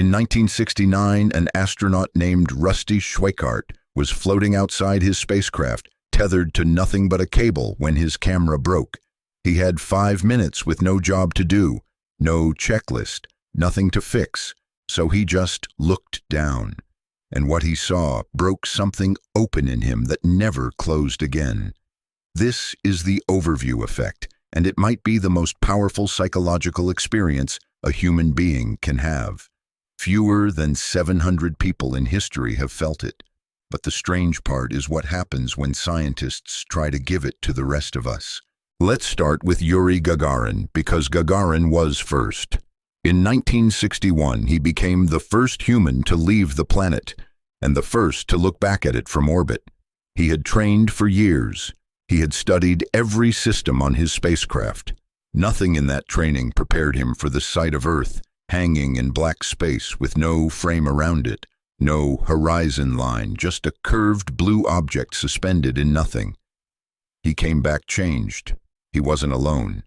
In 1969, an astronaut named Rusty Schweickart was floating outside his spacecraft, tethered to nothing but a cable when his camera broke. He had 5 minutes with no job to do, no checklist, nothing to fix, so he just looked down. And what he saw broke something open in him that never closed again. This is the overview effect, and it might be the most powerful psychological experience a human being can have. Fewer than 700 people in history have felt it. But the strange part is what happens when scientists try to give it to the rest of us. Let's start with Yuri Gagarin, because Gagarin was first. In 1961, he became the first human to leave the planet, and the first to look back at it from orbit. He had trained for years. He had studied every system on his spacecraft. Nothing in that training prepared him for the sight of Earth, hanging in black space with no frame around it, no horizon line, just a curved blue object suspended in nothing. He came back changed. He wasn't alone.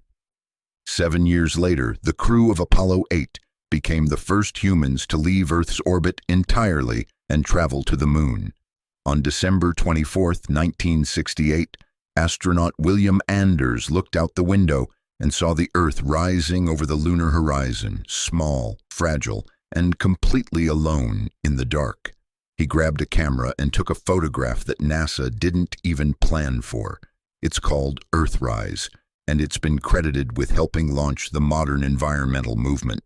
7 years later, the crew of Apollo 8 became the first humans to leave Earth's orbit entirely and travel to the Moon. On December 24, 1968, astronaut William Anders looked out the window and saw the Earth rising over the lunar horizon, small, fragile, and completely alone in the dark. He grabbed a camera and took a photograph that NASA didn't even plan for. It's called Earthrise, and it's been credited with helping launch the modern environmental movement.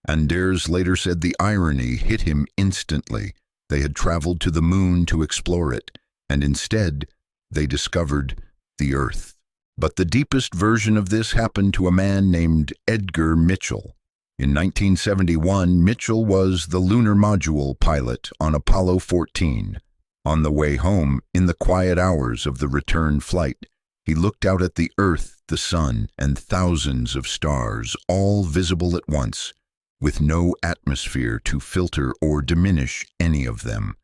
Anders later said the irony hit him instantly. They had traveled to the Moon to explore it, and instead, they discovered the Earth. But the deepest version of this happened to a man named Edgar Mitchell. In 1971, Mitchell was the lunar module pilot on Apollo 14. On the way home, in the quiet hours of the return flight, he looked out at the Earth, the Sun, and thousands of stars, all visible at once, with no atmosphere to filter or diminish any of them.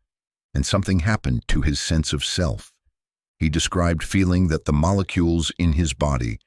And something happened to his sense of self. He described feeling that the molecules in his body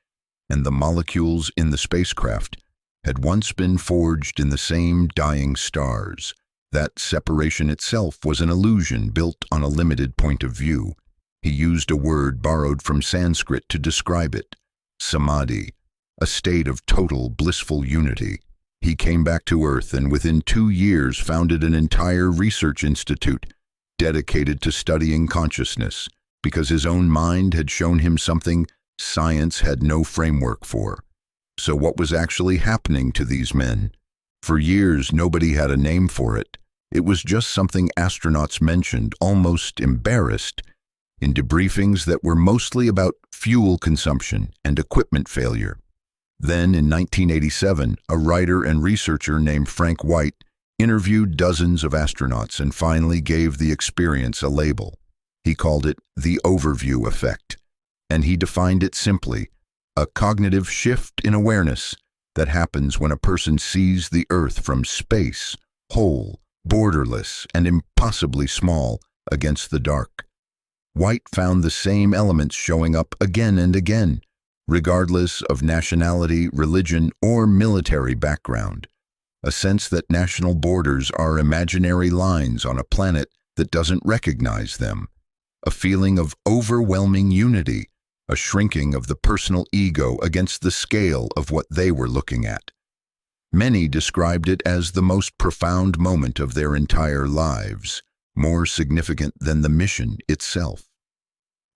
and the molecules in the spacecraft had once been forged in the same dying stars. That separation itself was an illusion built on a limited point of view. He used a word borrowed from Sanskrit to describe it: samadhi, a state of total blissful unity. He came back to Earth and within 2 years founded an entire research institute dedicated to studying consciousness, because his own mind had shown him something science had no framework for. So what was actually happening to these men? For years, nobody had a name for it. It was just something astronauts mentioned, almost embarrassed, in debriefings that were mostly about fuel consumption and equipment failure. Then, in 1987, a writer and researcher named Frank White interviewed dozens of astronauts and finally gave the experience a label. He called it the overview effect, and he defined it simply: a cognitive shift in awareness that happens when a person sees the Earth from space, whole, borderless, and impossibly small against the dark. White found the same elements showing up again and again, regardless of nationality, religion, or military background. A sense that national borders are imaginary lines on a planet that doesn't recognize them. A feeling of overwhelming unity, a shrinking of the personal ego against the scale of what they were looking at. Many described it as the most profound moment of their entire lives, more significant than the mission itself.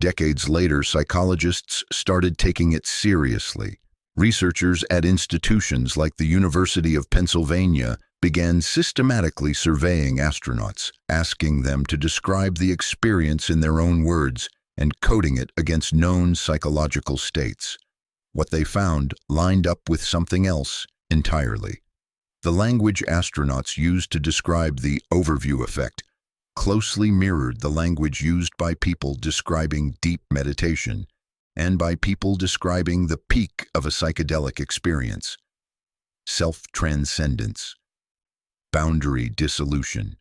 Decades later, psychologists started taking it seriously. Researchers at institutions like the University of Pennsylvania began systematically surveying astronauts, asking them to describe the experience in their own words and coding it against known psychological states. What they found lined up with something else entirely. The language astronauts used to describe the overview effect closely mirrored the language used by people describing deep meditation and by people describing the peak of a psychedelic experience: self-transcendence, boundary dissolution,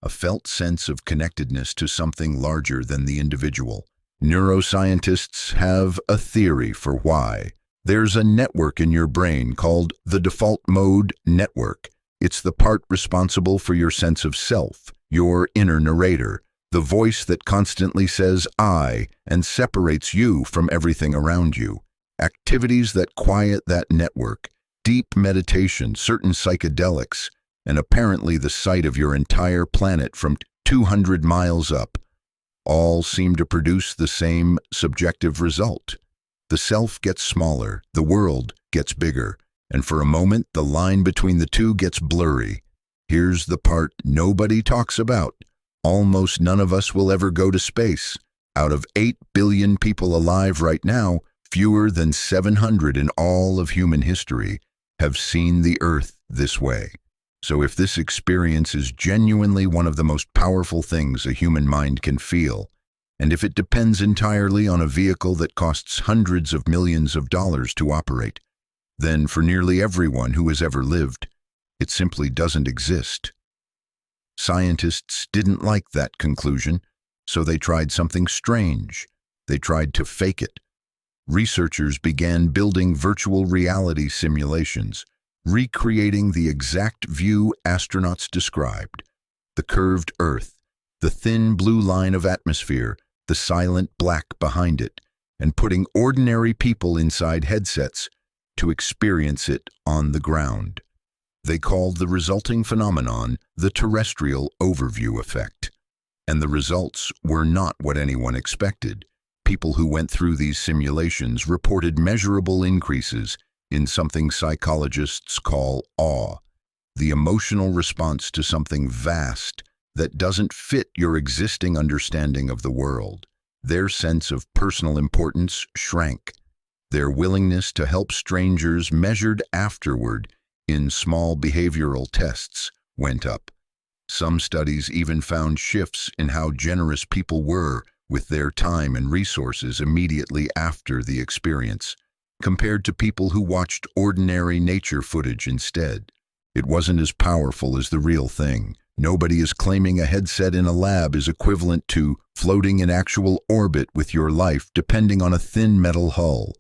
a felt sense of connectedness to something larger than the individual. Neuroscientists have a theory for why. There's a network in your brain called the default mode network. It's the part responsible for your sense of self, your inner narrator, the voice that constantly says "I" and separates you from everything around you. Activities that quiet that network, deep meditation, certain psychedelics, and apparently the sight of your entire planet from 200 miles up, all seem to produce the same subjective result. The self gets smaller, the world gets bigger, and for a moment the line between the two gets blurry. Here's the part nobody talks about. Almost none of us will ever go to space. Out of 8 billion people alive right now, fewer than 700 in all of human history have seen the Earth this way. So if this experience is genuinely one of the most powerful things a human mind can feel, and if it depends entirely on a vehicle that costs hundreds of millions of dollars to operate, then for nearly everyone who has ever lived, it simply doesn't exist. Scientists didn't like that conclusion, so they tried something strange. They tried to fake it. Researchers began building virtual reality simulations, recreating the exact view astronauts described: the curved Earth, the thin blue line of atmosphere, the silent black behind it, and putting ordinary people inside headsets to experience it on the ground. They called the resulting phenomenon the terrestrial overview effect. And the results were not what anyone expected. People who went through these simulations reported measurable increases in something psychologists call awe, the emotional response to something vast that doesn't fit your existing understanding of the world. Their sense of personal importance shrank. Their willingness to help strangers, measured afterward in small behavioral tests, went up. Some studies even found shifts in how generous people were with their time and resources immediately after the experience, compared to people who watched ordinary nature footage instead. It wasn't as powerful as the real thing. Nobody is claiming a headset in a lab is equivalent to floating in actual orbit with your life depending on a thin metal hull.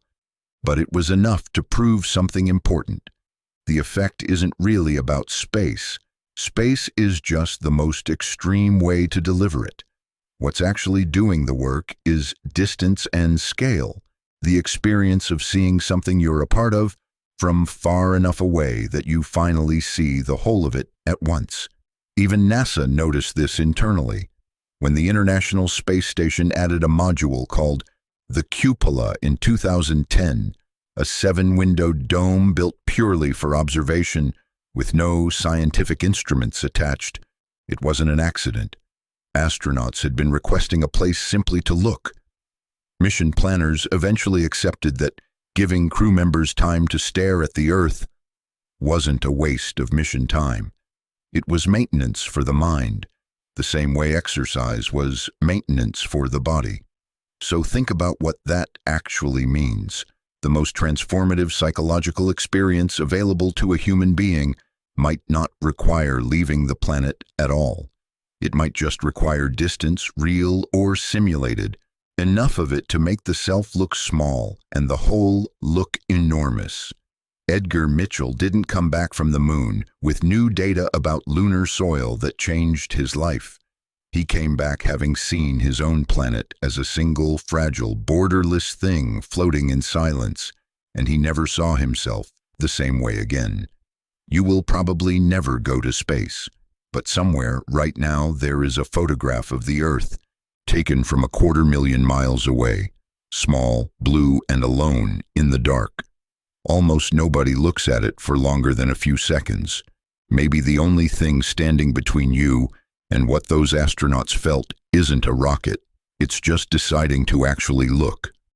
But it was enough to prove something important. The effect isn't really about space. Space is just the most extreme way to deliver it. What's actually doing the work is distance and scale, the experience of seeing something you're a part of from far enough away that you finally see the whole of it at once. Even NASA noticed this internally. When the International Space Station added a module called the Cupola in 2010, a 7-windowed dome built purely for observation with no scientific instruments attached, it wasn't an accident. Astronauts had been requesting a place simply to look. Mission planners eventually accepted that giving crew members time to stare at the Earth wasn't a waste of mission time. It was maintenance for the mind, the same way exercise was maintenance for the body. So think about what that actually means. The most transformative psychological experience available to a human being might not require leaving the planet at all. It might just require distance, real or simulated, enough of it to make the self look small and the whole look enormous. Edgar Mitchell didn't come back from the moon with new data about lunar soil that changed his life. He came back having seen his own planet as a single, fragile, borderless thing floating in silence, and he never saw himself the same way again. You will probably never go to space, but somewhere right now there is a photograph of the Earth, taken from 250,000 miles away, small, blue, and alone in the dark. Almost nobody looks at it for longer than a few seconds. Maybe the only thing standing between you and what those astronauts felt isn't a rocket. It's just deciding to actually look.